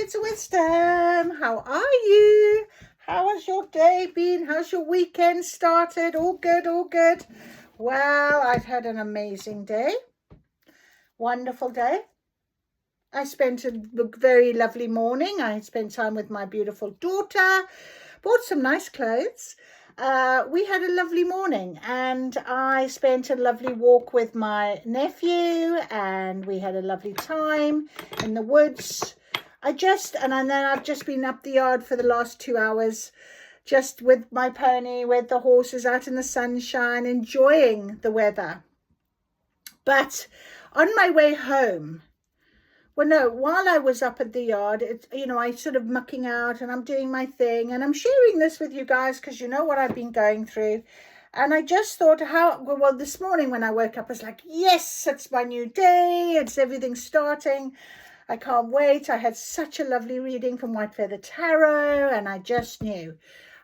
Words of Wisdom. How are you? How has your day been? How's your weekend started? All good, all good. Well, I've had an amazing day. Wonderful day. I spent a very lovely morning. I spent time with my beautiful daughter, bought some nice clothes. We had a lovely morning, and I spent a lovely walk with my nephew, and we had a lovely time in the woods. And then I've just been up the yard for the last 2 hours, just with my pony, with the horses out in the sunshine, enjoying the weather. But on my way home, well, no, while I was up at the yard, I sort of mucking out and I'm doing my thing, and I'm sharing this with you guys because you know what I've been going through. And I just thought well, this morning when I woke up, I was like, yes, it's my new day. It's everything starting. I can't wait. I had such a lovely reading from White Feather Tarot, and I just knew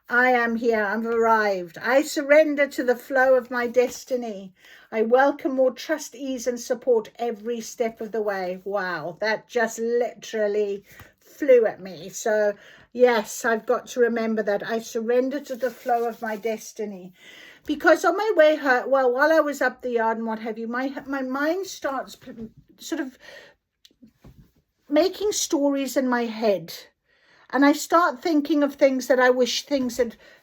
I am here. I've arrived. I surrender to the flow of my destiny. I welcome more trust, ease, and support every step of the way. Wow, that just literally flew at me. So, yes, I've got to remember that. I surrender to the flow of my destiny. Because on my way home, well, while I was up the yard and what have you, my mind starts sort of making stories in my head. And I start thinking of things that I wish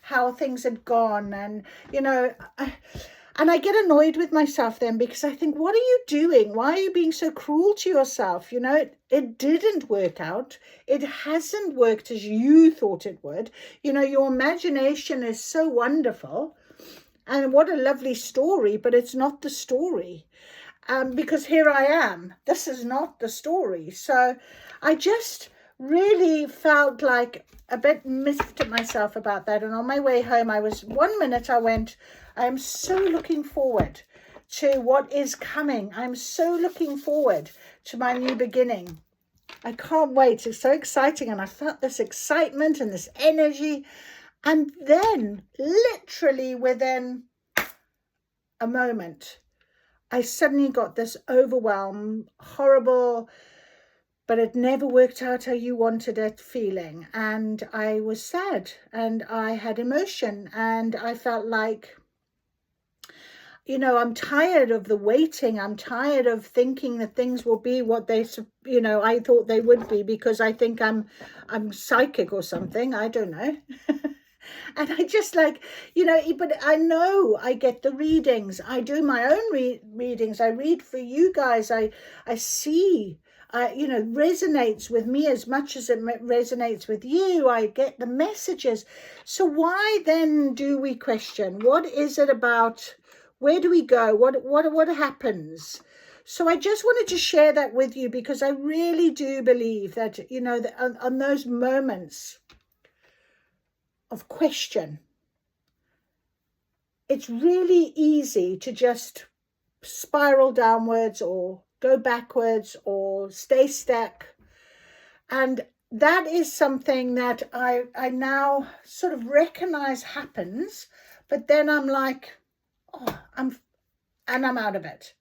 how things had gone. And, and I get annoyed with myself then because I think, what are you doing? Why are you being so cruel to yourself? It didn't work out. It hasn't worked as you thought it would. Your imagination is so wonderful. And what a lovely story, but it's not the story. Because here I am. This is not the story. So I just really felt like a bit miffed at myself about that. And on my way home, I am so looking forward to what is coming. I'm so looking forward to my new beginning. I can't wait. It's so exciting. And I felt this excitement and this energy. And then literally within a moment, I suddenly got this overwhelmed, horrible, but it never worked out how you wanted it feeling. And I was sad and I had emotion and I felt like, I'm tired of the waiting. I'm tired of thinking that things will be what I thought they would be because I think I'm psychic or something. I don't know. And I just but I know I get the readings. I do my own readings. I read for you guys. I see, resonates with me as much as it resonates with you. I get the messages. So why then do we question? What is it about? Where do we go? What happens? So I just wanted to share that with you because I really do believe that, that on those moments of question, it's really easy to just spiral downwards or go backwards or stay stuck. And that is something that I now sort of recognize happens, but then I'm like, I'm out of it.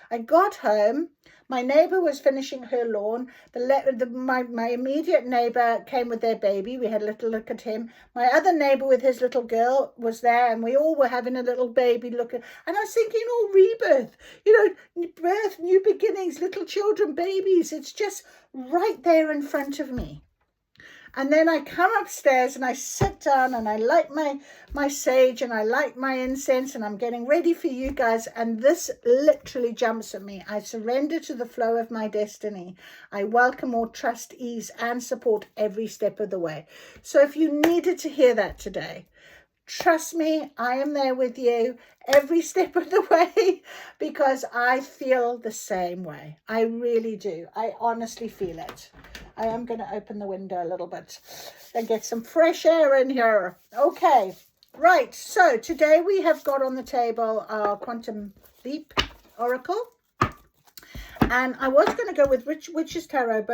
I got home. My neighbour was finishing her lawn. My immediate neighbour came with their baby. We had a little look at him. My other neighbour with his little girl was there, and we all were having a little baby look at. And I was thinking, rebirth, birth, new beginnings, little children, babies. It's just right there in front of me. And then I come upstairs and I sit down and I light my sage and I light my incense and I'm getting ready for you guys. And this literally jumps at me. I surrender to the flow of my destiny. I welcome more trust, ease, and support every step of the way. So if you needed to hear that today, trust me, I am there with you every step of the way because I feel the same way. I really do. I honestly feel it. I am going to open the window a little bit and get some fresh air in here. Okay, right. So today we have got on the table our Quantum Leap Oracle. And I was going to go with Witch's Tarot,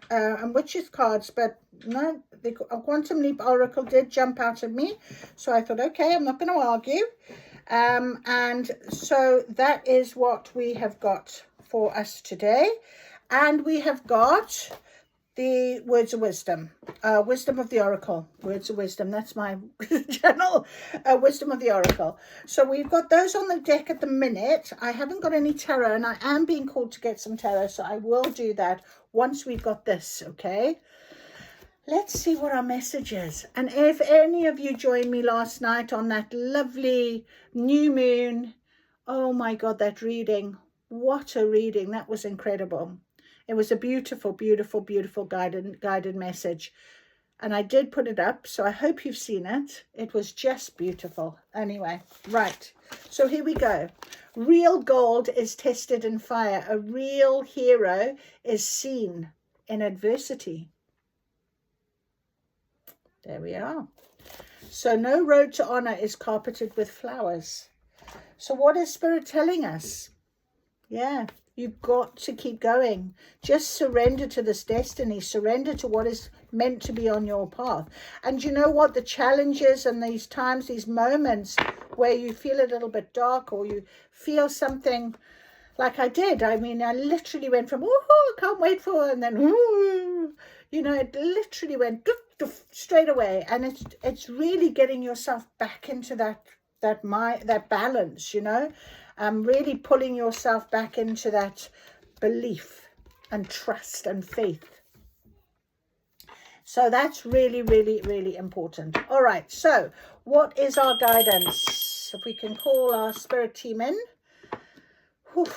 and Witch's cards, but no, the Quantum Leap Oracle did jump out of me. So I thought, okay, I'm not going to argue. And so that is what we have got for us today. And we have got the words of wisdom, wisdom of the oracle, words of wisdom. That's my channel, wisdom of the oracle. So we've got those on the deck at the minute. I haven't got any tarot, and I am being called to get some tarot, so I will do that once we've got this. Okay, let's see what our message is. And if any of you joined me last night on that lovely new moon, oh my God, that reading, what a reading. That was incredible. It was a beautiful, beautiful, beautiful guided message. And I did put it up, so I hope you've seen it. It was just beautiful. Anyway, right. So here we go. Real gold is tested in fire. A real hero is seen in adversity. There we are. So no road to honor is carpeted with flowers. So what is Spirit telling us? Yeah. You've got to keep going. Just surrender to this destiny. Surrender to what is meant to be on your path. And you know what? The challenges and these times, these moments where you feel a little bit dark or you feel something like I did. I mean, I literally went from, oh, I can't wait for it, and then, ooh, you know, it literally went doof, doof, straight away. And it's really getting yourself back into that balance, you know. Really pulling yourself back into that belief and trust and faith. So that's really, really, really important. All right, so what is our guidance? If we can call our spirit team in. Whew,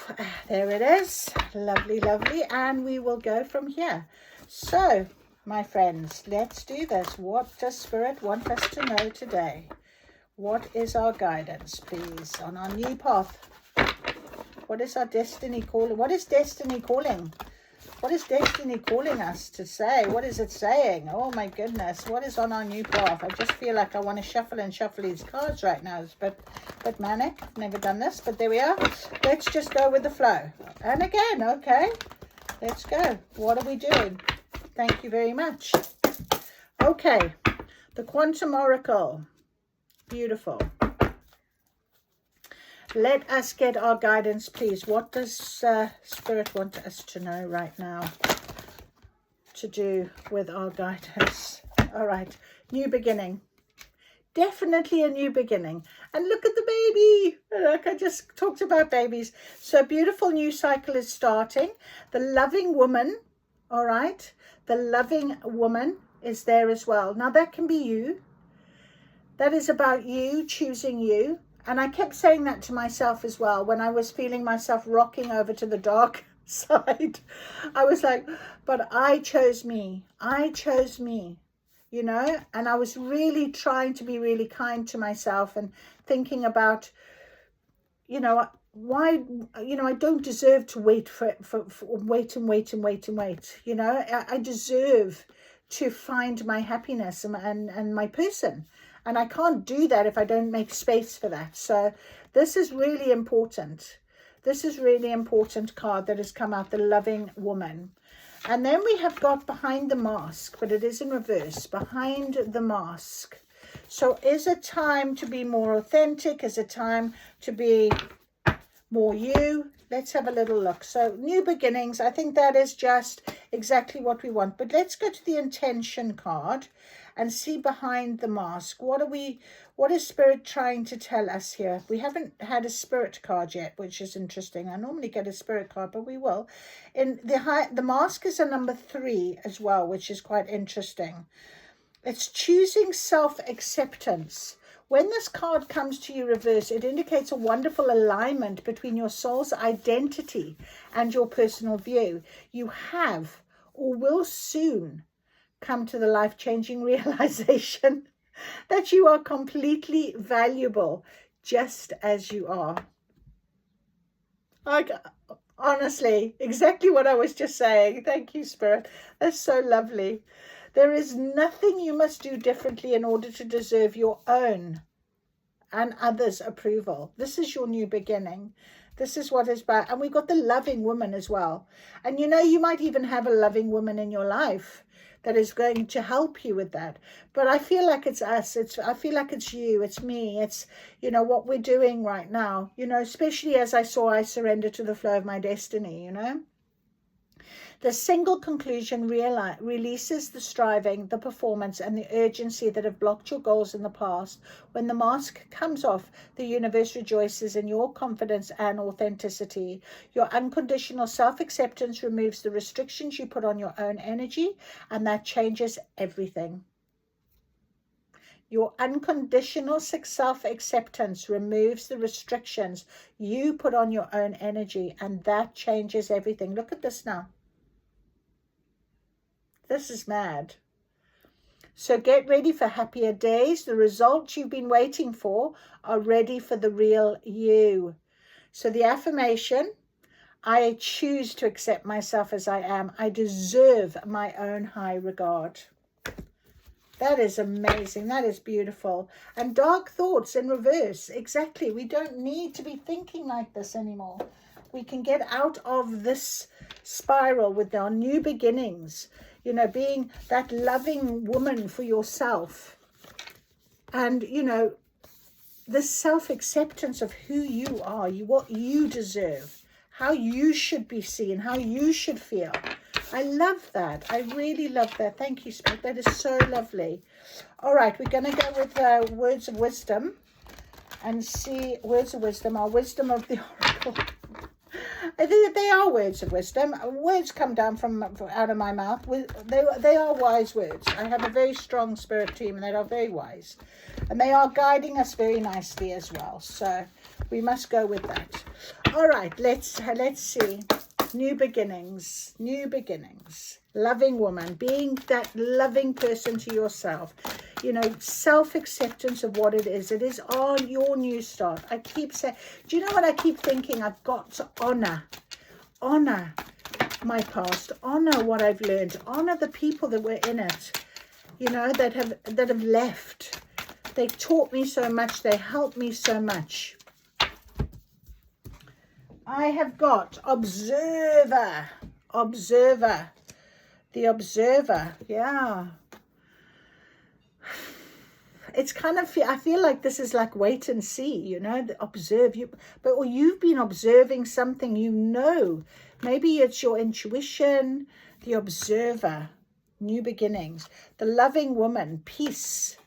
there it is. Lovely, lovely. And we will go from here. So, my friends, let's do this. What does Spirit want us to know today? What is our guidance, please, on our new path? What is our destiny calling? What is destiny calling? What is destiny calling us to say? What is it saying? Oh my goodness, what is on our new path? I just feel like I want to shuffle and shuffle these cards right now. It's a bit manic. I've never done this, but there we are. Let's just go with the flow. And again, okay, let's go. What are we doing? Thank you very much. Okay, the Quantum Oracle. Beautiful. Let us get our guidance, please. What does Spirit want us to know right now to do with our guidance? All right, new beginning. Definitely a new beginning. And look at the baby. Like I just talked about babies. So a beautiful new cycle is starting. The loving woman, all right, the loving woman is there as well. Now that can be you. That is about you choosing you. And I kept saying that to myself as well when I was feeling myself rocking over to the dark side. I was like, but I chose me. I chose me, you know, and I was really trying to be really kind to myself and thinking about, you know, why, you know, I don't deserve to wait for wait. You know, I deserve to find my happiness and my person. And I can't do that if I don't make space for that. So this is really important. This is really important card that has come out, the loving woman. And then we have got behind the mask, but it is in reverse, behind the mask. So is it time to be more authentic? Is it time to be more you? Let's have a little look. So new beginnings, I think that is just exactly what we want. But let's go to the intention card and see behind the mask. What is Spirit trying to tell us here? We haven't had a Spirit card yet, which is interesting. I normally get a Spirit card, but we will. In the mask is a number 3 as well, which is quite interesting. It's choosing self-acceptance. When this card comes to you reverse, it indicates a wonderful alignment between your soul's identity and your personal view. You have or will soon come to the life-changing realization that you are completely valuable just as you are. Honestly, exactly what I was just saying. Thank you, Spirit. That's so lovely. There is nothing you must do differently in order to deserve your own and others' approval. This is your new beginning. This is what is about. And we've got the loving woman as well. And you know, you might even have a loving woman in your life that is going to help you with that. But I feel like it's us. I feel like it's you. It's me. It's, you know, what we're doing right now. You know, especially as I surrender to the flow of my destiny, you know. The single conclusion releases the striving, the performance, and the urgency that have blocked your goals in the past. When the mask comes off, the universe rejoices in your confidence and authenticity. Your unconditional self-acceptance removes the restrictions you put on your own energy, and that changes everything. Your unconditional self-acceptance removes the restrictions you put on your own energy, and that changes everything. Look at this now. This is mad. So get ready for happier days. The results you've been waiting for are ready for the real you. So the affirmation, I choose to accept myself as I am. I deserve my own high regard. That is amazing. That is beautiful. And dark thoughts in reverse. Exactly. We don't need to be thinking like this anymore. We can get out of this spiral with our new beginnings. You know, being that loving woman for yourself. And, you know, the self-acceptance of who you are, what you deserve, how you should be seen, how you should feel. I love that. I really love that. Thank you, Spirit. That is so lovely. All right, we're going to go with words of wisdom and see words of wisdom, our wisdom of the oracle. They are words of wisdom. Words come down from out of my mouth. They are wise words. I have a very strong spirit team, and they are very wise, and they are guiding us very nicely as well. So we must go with that. All right, let's see. New beginnings, loving woman, being that loving person to yourself, you know, self-acceptance of what it is. It is on your new start. I keep saying, do you know what I keep thinking? I've got to honor my past, honor what I've learned, honor the people that were in it, you know, that have left. They taught me so much. They helped me so much. I have got observer, the observer. Yeah. It's kind of, I feel like this is like wait and see, you know, observe you, or you've been observing something, you know, maybe it's your intuition, the observer, new beginnings, the loving woman, peace,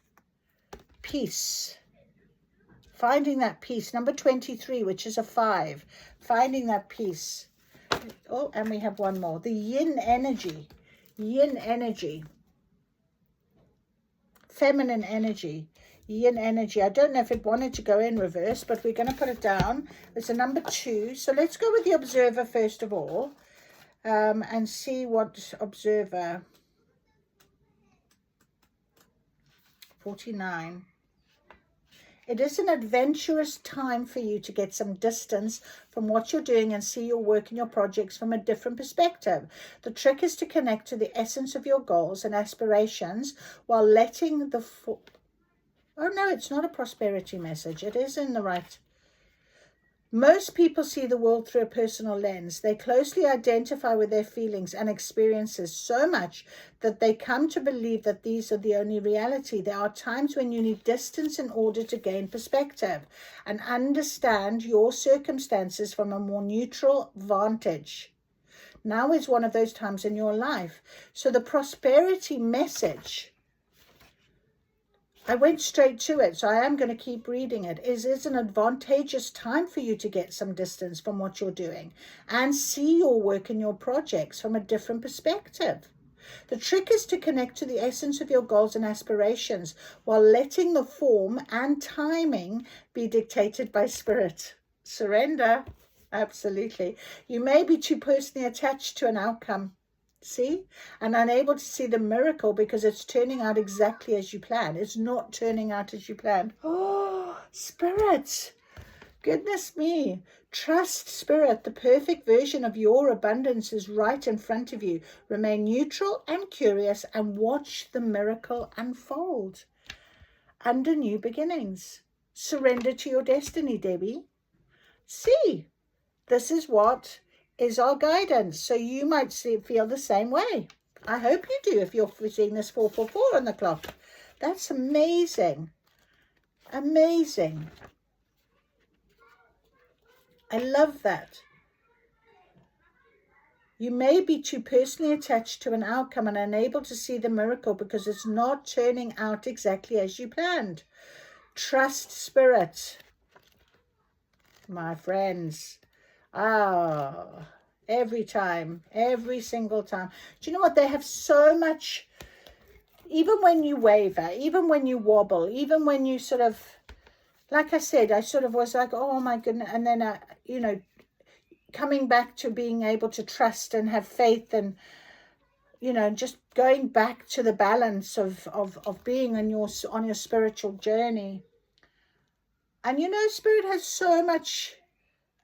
finding that peace. Number 23, which is a 5, finding that peace. Oh, and we have one more, the yin energy, feminine energy, yin energy. I don't know if it wanted to go in reverse, but we're going to put it down. It's a number 2. So let's go with the observer first of all, and see what observer, 49. It is an adventurous time for you to get some distance from what you're doing and see your work and your projects from a different perspective. The trick is to connect to the essence of your goals and aspirations while letting the... Oh, no, it's not a prosperity message. It is in the right... Most people see the world through a personal lens. They closely identify with their feelings and experiences so much that they come to believe that these are the only reality. There are times when you need distance in order to gain perspective and understand your circumstances from a more neutral vantage. Now is one of those times in your life. So the prosperity message, I went straight to it, so I am going to keep reading it. It's an advantageous time for you to get some distance from what you're doing and see your work and your projects from a different perspective. The trick is to connect to the essence of your goals and aspirations while letting the form and timing be dictated by spirit. Surrender. Absolutely. You may be too personally attached to an outcome. See, and unable to see the miracle because it's turning out exactly as you planned. It's not turning out as you planned. Oh, Spirit, goodness me. Trust, Spirit. The perfect version of your abundance is right in front of you. Remain neutral and curious and watch the miracle unfold. Under new beginnings. Surrender to your destiny, Debbie. See, this is what is our guidance. So you might feel the same way. I hope you do if you're seeing this 444 on the clock. That's amazing. Amazing. I love that. You may be too personally attached to an outcome and unable to see the miracle because it's not turning out exactly as you planned. Trust Spirit, my friends. Every time, every single time. Do you know what? They have so much, even when you waver, even when you wobble, even when you sort of, like I said, I sort of was like, oh my goodness. And then, you know, coming back to being able to trust and have faith and, you know, just going back to the balance of being on your spiritual journey. And, you know, Spirit has so much.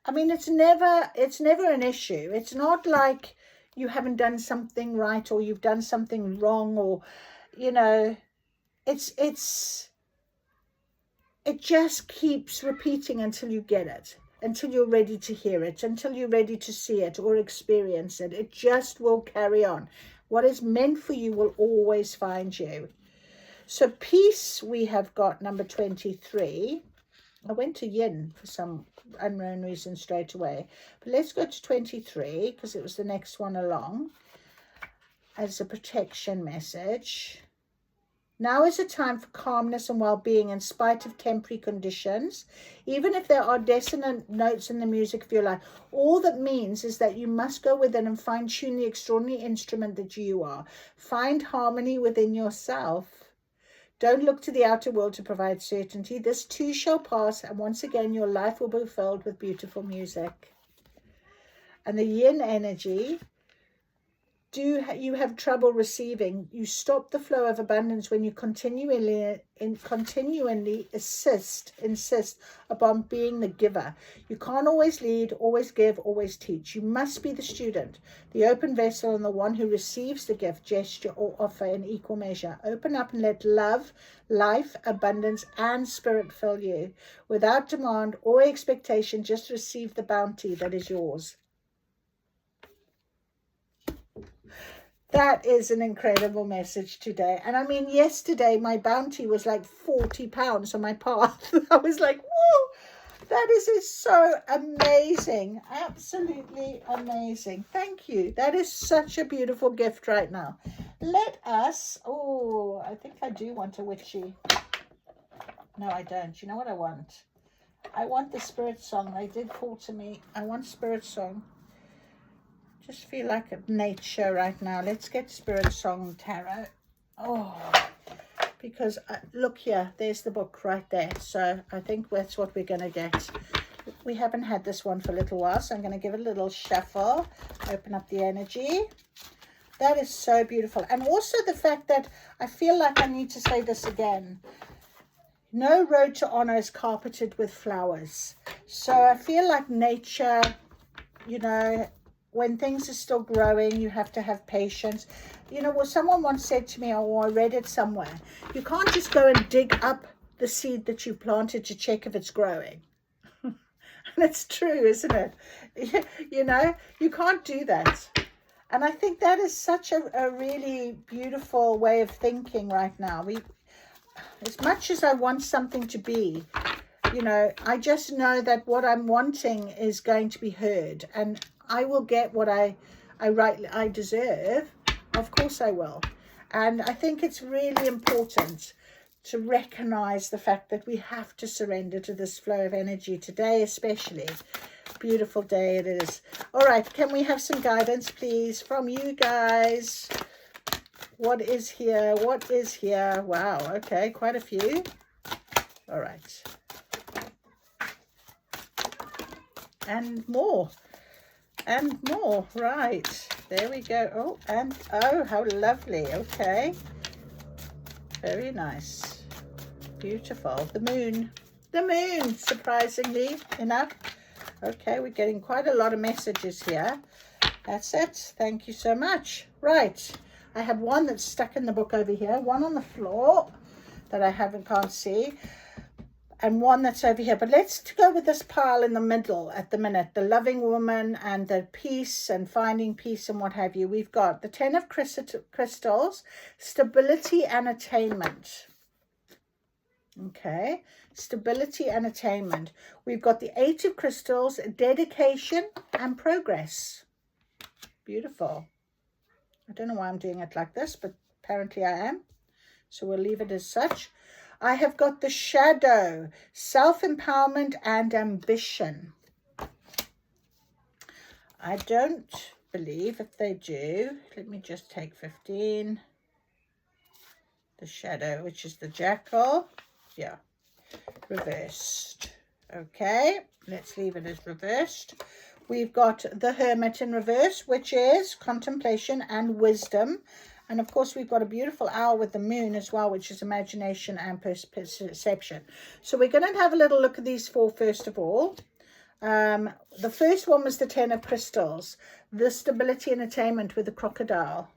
I mean, it's never an issue. It's not like you haven't done something right or you've done something wrong, or, you know, it just keeps repeating until you get it, until you're ready to hear it, until you're ready to see it or experience it. It just will carry on. What is meant for you will always find you. So peace, we have got number 23. I went to yin for some unknown reason straight away, but let's go to 23 because it was the next one along as a protection message. Now is a time for calmness and well-being in spite of temporary conditions, even if there are dissonant notes in the music of your life. All that means is that you must go within and fine-tune the extraordinary instrument that you are. Find harmony within yourself. Don't look to the outer world to provide certainty. This too shall pass, and once again your life will be filled with beautiful music. And the yin energy, do you have trouble receiving? You stop the flow of abundance when you continually insist upon being the giver. You can't always lead, always give, always teach. You must be the student, the open vessel, and the one who receives the gift, gesture, or offer in equal measure. Open up and let love, life, abundance, and spirit fill you. Without demand or expectation, just receive the bounty that is yours. That is an incredible message today. And I mean, yesterday my bounty was like £40 on my path. I was like, whoa, that is so amazing. Absolutely amazing. Thank you. That is such a beautiful gift right now. Let us, oh, I think I do want a witchy. No, I don't. You know what I want? I want the spirit song. They did call to me. I want spirit song. Just feel like nature right now. Let's get Spirit Song Tarot. Oh, because look here, there's the book right there. So I think that's what we're going to get. We haven't had this one for a little while, so I'm going to give it a little shuffle, open up the energy. That is so beautiful. And also the fact that I feel like I need to say this again. No road to honor is carpeted with flowers. So I feel like nature, you know, when things are still growing, you have to have patience. You know, well, someone once said to me, or I read it somewhere, you can't just go and dig up the seed that you planted to check if it's growing. And it's true, isn't it? You know, you can't do that. And I think that is such a really beautiful way of thinking right now. As much as I want something to be, you know, I just know that what I'm wanting is going to be heard, and I will get what I deserve. Of course I will. And I think it's really important to recognize the fact that we have to surrender to this flow of energy today, especially. Beautiful day it is. All right, can we have some guidance, please, from you guys? What is here? What is here? Wow, okay, quite a few. All right. And more. And more, right, there we go. Oh, and oh, how lovely. Okay, very nice, beautiful. The moon, surprisingly enough. Okay, we're getting quite a lot of messages here. That's it. Thank you so much. Right, I have one that's stuck in the book over here, one on the floor that I can't see, and one that's over here. But let's go with this pile in the middle at the minute, the loving woman and the peace and finding peace and what have you. We've got the 10 of crystals, stability and attainment. Okay, stability and attainment. We've got the 8 of crystals, dedication and progress. Beautiful. I don't know why I'm doing it like this, but apparently I am. So we'll leave it as such. I have got the shadow, self-empowerment and ambition. I don't believe if they do. Let me just take 15. The shadow, which is the jackal. Yeah, reversed. Okay, let's leave it as reversed. We've got the hermit in reverse, which is contemplation and wisdom. And of course, we've got a beautiful owl with the moon as well, which is imagination and perception. So we're going to have a little look at these four first of all. The first one was the 10 of crystals, the stability and attainment with the crocodile.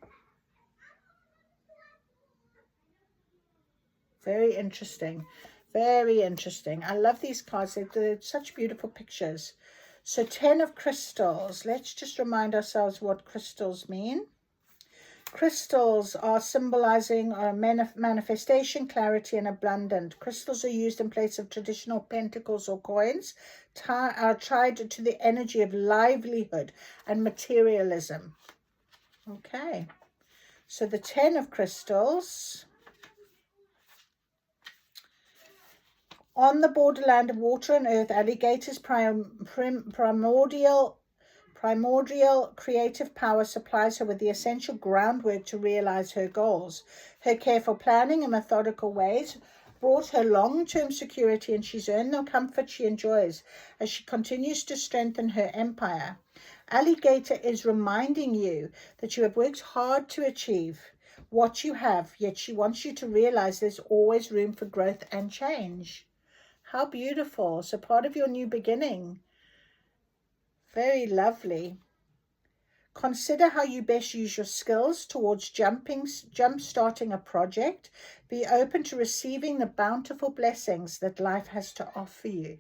Very interesting. Very interesting. I love these cards. They're such beautiful pictures. So 10 of crystals. Let's just remind ourselves what crystals mean. Crystals are symbolizing manifestation, clarity, and abundance. Crystals are used in place of traditional pentacles or coins, are tied to the energy of livelihood and materialism. Okay, so the 10 of crystals. On the borderland of water and earth, alligator's primordial creative power supplies her with the essential groundwork to realize her goals. Her careful planning and methodical ways brought her long-term security, and she's earned the comfort she enjoys as she continues to strengthen her empire. Alligator is reminding you that you have worked hard to achieve what you have, yet she wants you to realize there's always room for growth and change. How beautiful. So part of your new beginning. Very lovely. Consider how you best use your skills towards jump-starting a project. Be open to receiving the bountiful blessings that life has to offer you.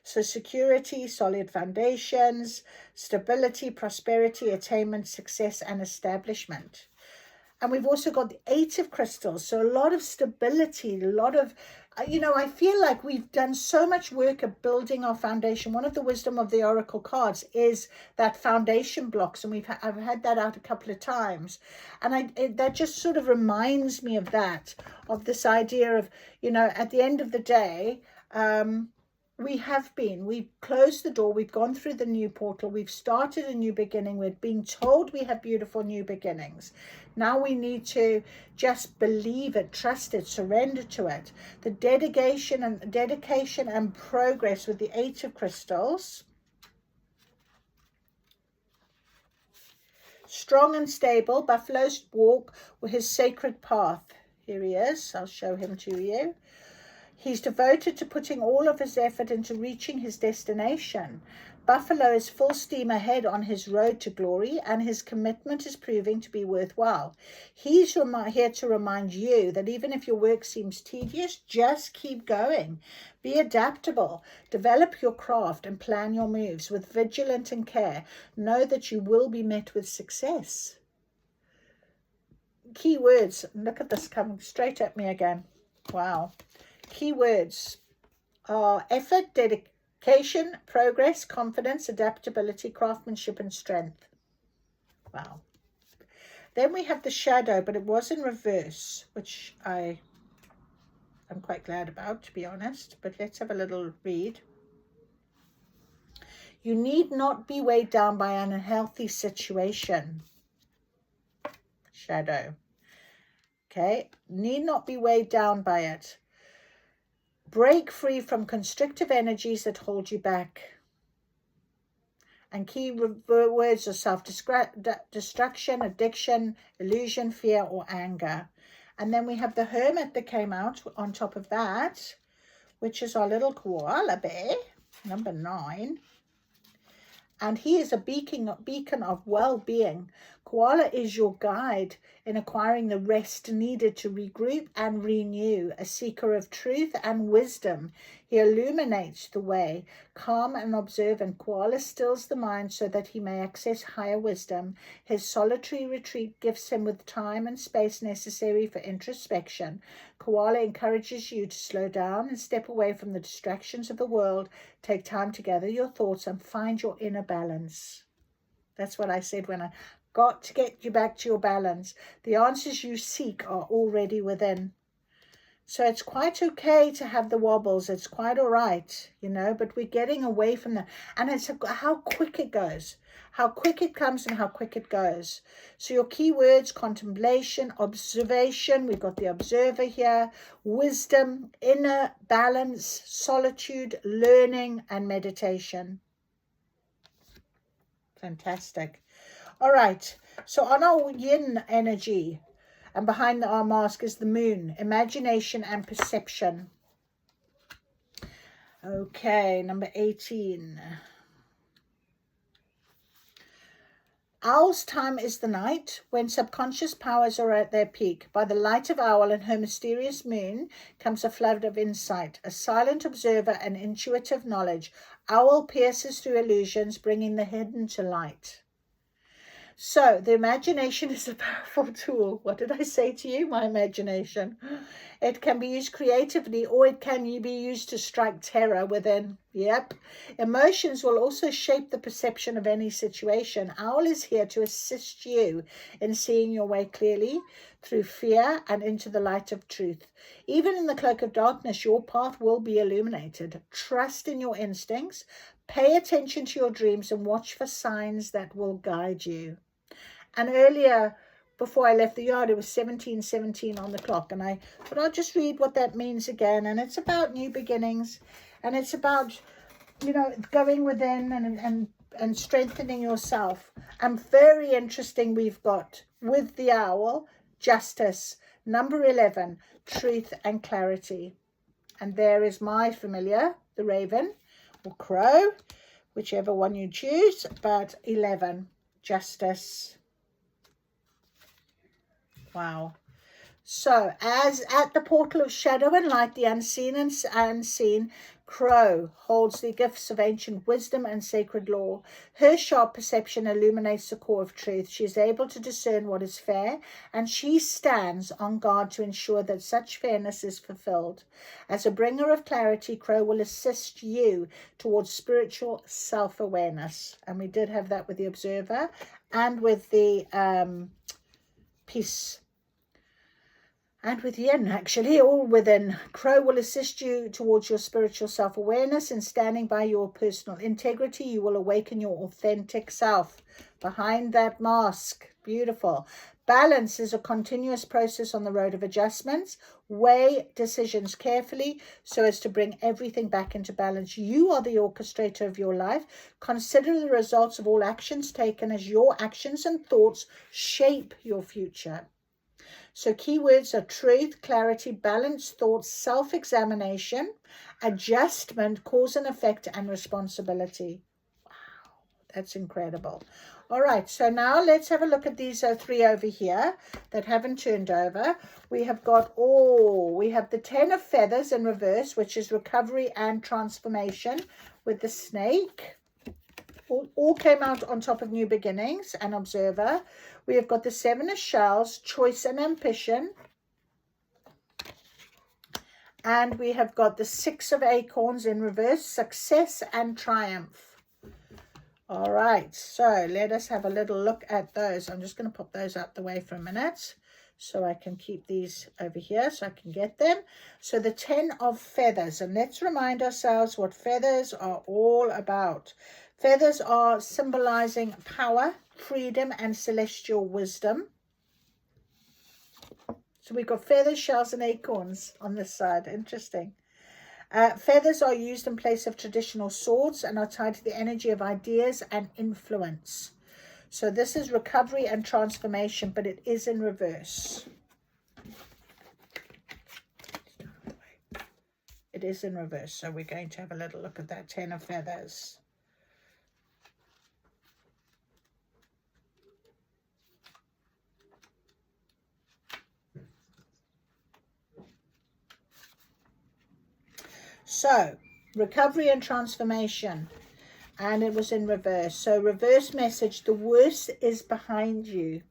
So security, solid foundations, stability, prosperity, attainment, success, and establishment. And we've also got the 8 of crystals. So a lot of stability, a lot of, I feel like we've done so much work of building our foundation. One of the wisdom of the Oracle cards is that foundation blocks. And I've had that out a couple of times. And that just sort of reminds me of that, of this idea of, at the end of the day, we've closed the door, we've gone through the new portal, we've started a new beginning, we're being told we have beautiful new beginnings. Now we need to just believe it, trust it, surrender to it. The dedication and progress with the 8 of crystals. Strong and stable, buffaloes walk with his sacred path. Here he is, I'll show him to you. He's devoted to putting all of his effort into reaching his destination. Buffalo is full steam ahead on his road to glory, and his commitment is proving to be worthwhile. He's here to remind you that even if your work seems tedious, just keep going. Be adaptable. Develop your craft and plan your moves with vigilance and care. Know that you will be met with success. Key words. Look at this coming straight at me again. Wow. Keywords are effort, dedication, progress, confidence, adaptability, craftsmanship, and strength. Wow. Then we have the shadow, but it was in reverse, which I'm quite glad about, to be honest. But let's have a little read. You need not be weighed down by an unhealthy situation. Shadow. Okay. Need not be weighed down by it. Break free from constrictive energies that hold you back. And key words are self-destruction, addiction, illusion, fear, or anger. And then we have the hermit that came out on top of that, which is our little koala bear, number 9. And he is a beacon of well-being. Koala is your guide in acquiring the rest needed to regroup and renew, a seeker of truth and wisdom. He illuminates the way. Calm and observant, Koala stills the mind so that he may access higher wisdom. His solitary retreat gives him with time and space necessary for introspection. Koala encourages you to slow down and step away from the distractions of the world. Take time to gather your thoughts and find your inner balance. That's what I said when I got to get you back to your balance. The answers you seek are already within. So it's quite okay to have the wobbles. It's quite all right, you know, but we're getting away from that. And it's how quick it goes, how quick it comes and how quick it goes. So your keywords: contemplation, observation. We've got the observer here, wisdom, inner balance, solitude, learning, and meditation. Fantastic. All right. So on our yin energy, and behind our mask is the moon, imagination and perception. Okay, number 18. Owl's time is the night, when subconscious powers are at their peak. By the light of owl and her mysterious moon comes a flood of insight, a silent observer and intuitive knowledge. Owl pierces through illusions, bringing the hidden to light. So the imagination is a powerful tool. What did I say to you? My imagination. It can be used creatively, or it can be used to strike terror within. Yep. Emotions will also shape the perception of any situation. Owl is here to assist you in seeing your way clearly through fear and into the light of truth. Even in the cloak of darkness, your path will be illuminated. Trust in your instincts. Pay attention to your dreams and watch for signs that will guide you. And earlier, before I left the yard, it was 17:17 on the clock. And I thought I'll just read what that means again. And it's about new beginnings. And it's about, you know, going within and strengthening yourself. And very interesting, we've got with the owl, justice. Number 11, truth and clarity. And there is my familiar, the raven or crow, whichever one you choose. But 11, justice. Wow. So, as at the portal of shadow and light, the unseen and unseen, Crow holds the gifts of ancient wisdom and sacred law. Her sharp perception illuminates the core of truth. She is able to discern what is fair, and she stands on guard to ensure that such fairness is fulfilled. As a bringer of clarity, Crow will assist you towards spiritual self-awareness. And we did have that with the observer and with the peace. And with yin, actually, all within. Crow will assist you towards your spiritual self-awareness, and standing by your personal integrity, you will awaken your authentic self. Behind that mask, beautiful. Balance is a continuous process on the road of adjustments. Weigh decisions carefully so as to bring everything back into balance. You are the orchestrator of your life. Consider the results of all actions taken, as your actions and thoughts shape your future. So keywords are truth, clarity, balance, thoughts, self-examination, adjustment, cause and effect, and responsibility. Wow, that's incredible. All right, so now let's have a look at these three over here that haven't turned over. We have got, we have the 10 of feathers in reverse, which is recovery and transformation with the snake. All came out on top of new beginnings and observer. We have got the 7 of shells, choice and ambition. And we have got the 6 of acorns in reverse, success and triumph. All right, so let us have a little look at those. I'm just going to pop those out the way for a minute so I can keep these over here so I can get them. So the 10 of feathers, and let's remind ourselves what feathers are all about. Feathers are symbolizing power, freedom, and celestial wisdom. So we've got feathers, shells, and acorns on this side. Interesting. Feathers are used in place of traditional swords and are tied to the energy of ideas and influence. So this is recovery and transformation, but it is in reverse. It is in reverse. So we're going to have a little look at that 10 of feathers. So, recovery and transformation, and it was in reverse. So, reverse message, the worst is behind you.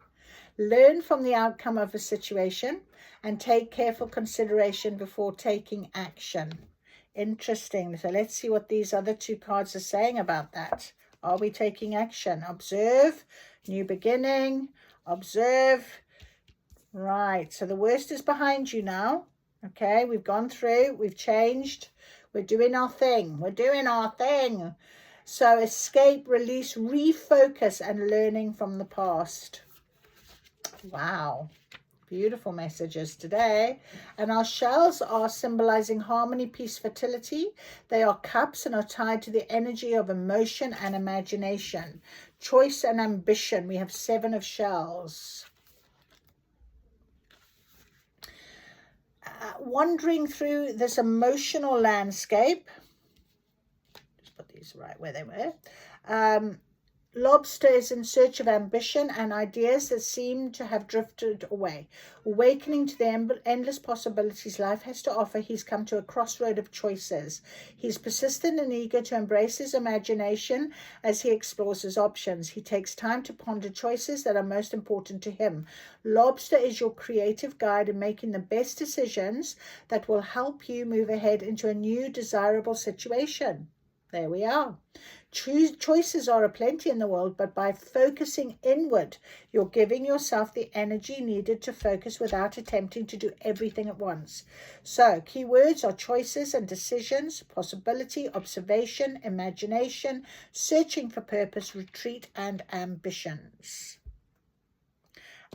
Learn from the outcome of a situation and take careful consideration before taking action. Interesting. So, let's see what these other two cards are saying about that. Are we taking action? Observe, new beginning, observe. Right, so the worst is behind you now. Okay, we've gone through, we've changed, we're doing our thing, we're doing our thing. So escape, release, refocus, and learning from the past. Wow, beautiful messages today. And our shells are symbolizing harmony, peace, fertility. They are cups and are tied to the energy of emotion and imagination, choice and ambition. We have 7 of shells. Wandering through this emotional landscape. Just put these right where they were. Lobster is in search of ambition and ideas that seem to have drifted away. Awakening to the endless possibilities life has to offer, he's come to a crossroad of choices. He's persistent and eager to embrace his imagination as he explores his options. He takes time to ponder choices that are most important to him. Lobster is your creative guide in making the best decisions that will help you move ahead into a new desirable situation. There we are. Choices are aplenty in the world, but by focusing inward, you're giving yourself the energy needed to focus without attempting to do everything at once. So, keywords are choices and decisions, possibility, observation, imagination, searching for purpose, retreat, and ambitions.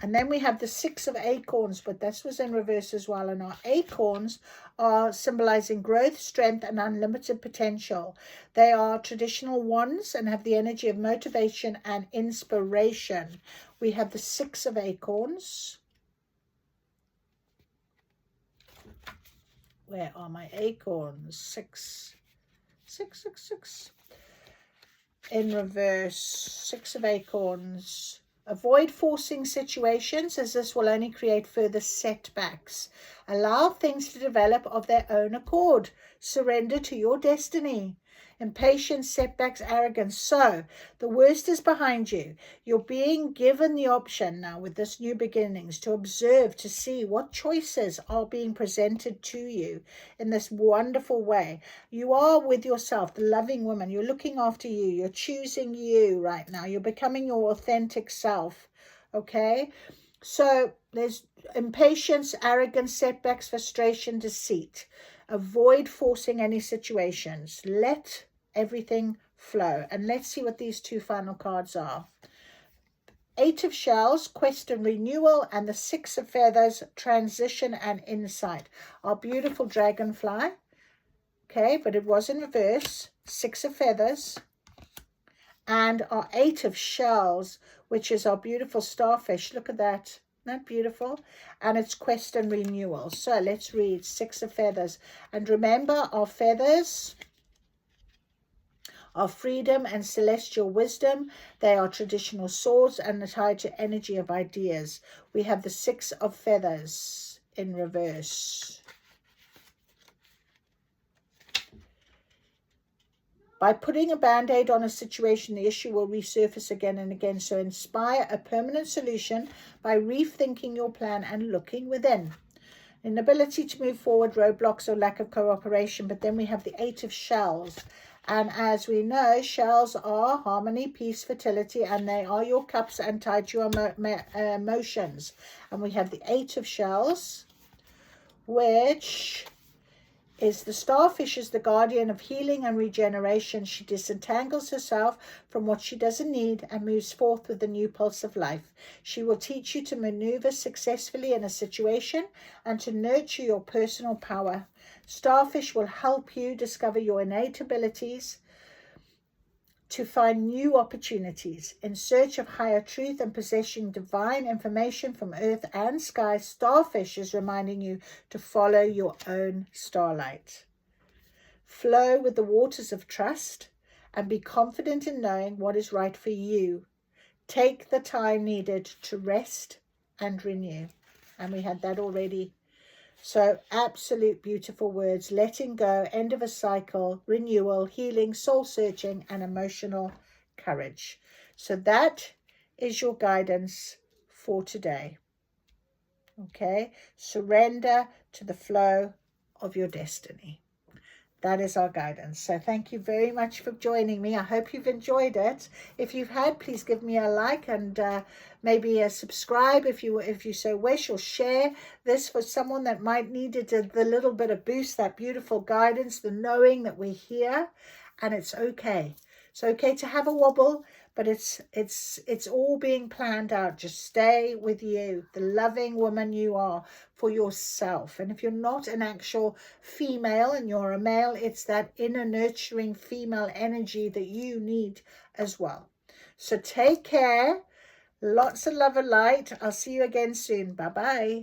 And then we have the 6 of acorns, but this was in reverse as well. And our acorns are symbolizing growth, strength, and unlimited potential. They are traditional wands and have the energy of motivation and inspiration. We have the 6 of acorns. Where are my acorns? 6. 6, 6, 6. In reverse, 6 of acorns. Avoid forcing situations, as this will only create further setbacks. Allow things to develop of their own accord. Surrender to your destiny. Impatience, setbacks, arrogance. So, the worst is behind you. You're being given the option now with this new beginnings to observe, to see what choices are being presented to you in this wonderful way. You are with yourself, the loving woman. You're looking after you. You're choosing you right now. You're becoming your authentic self. Okay? So, there's impatience, arrogance, setbacks, frustration, deceit. Avoid forcing any situations. Let everything flow. And let's see what these 2 final cards are. 8 of shells, quest and renewal, and the 6 of feathers, transition and insight. Our beautiful dragonfly. Okay, but it was in reverse. 6 of feathers. And our 8 of shells, which is our beautiful starfish. Look at that. Isn't that beautiful? And it's quest and renewal. So let's read 6 of feathers. And remember, our feathers are freedom and celestial wisdom. They are traditional swords and are tied to energy of ideas. We have the 6 of feathers in reverse. By putting a band-aid on a situation, the issue will resurface again and again. So inspire a permanent solution by rethinking your plan and looking within. Inability to move forward, roadblocks or lack of cooperation. But then we have the 8 of shells. And as we know, shells are harmony, peace, fertility, and they are your cups and tied to your emotions. And we have the 8 of shells, which is the starfish is the guardian of healing and regeneration. She disentangles herself from what she doesn't need and moves forth with the new pulse of life. She will teach you to maneuver successfully in a situation and to nurture your personal power. Starfish will help you discover your innate abilities to find new opportunities. In search of higher truth and possessing divine information from earth and sky, starfish is reminding you to follow your own starlight. Flow with the waters of trust and be confident in knowing what is right for you. Take the time needed to rest and renew. And we had that already. So absolute beautiful words. Letting go, end of a cycle, renewal, healing, soul searching, and emotional courage. So that is your guidance for today. Okay, surrender to the flow of your destiny. That is our guidance. So thank you very much for joining me. I hope you've enjoyed it. If you've had, please give me a like and maybe a subscribe if you so wish, or share this for someone that might need it, the little bit of boost, that beautiful guidance, the knowing that we're here, and it's okay. It's okay to have a wobble, but it's all being planned out. Just stay with you, the loving woman you are, for yourself. And if you're not an actual female and you're a male, it's that inner nurturing female energy that you need as well. So take care. Lots of love and light. I'll see you again soon. Bye-bye.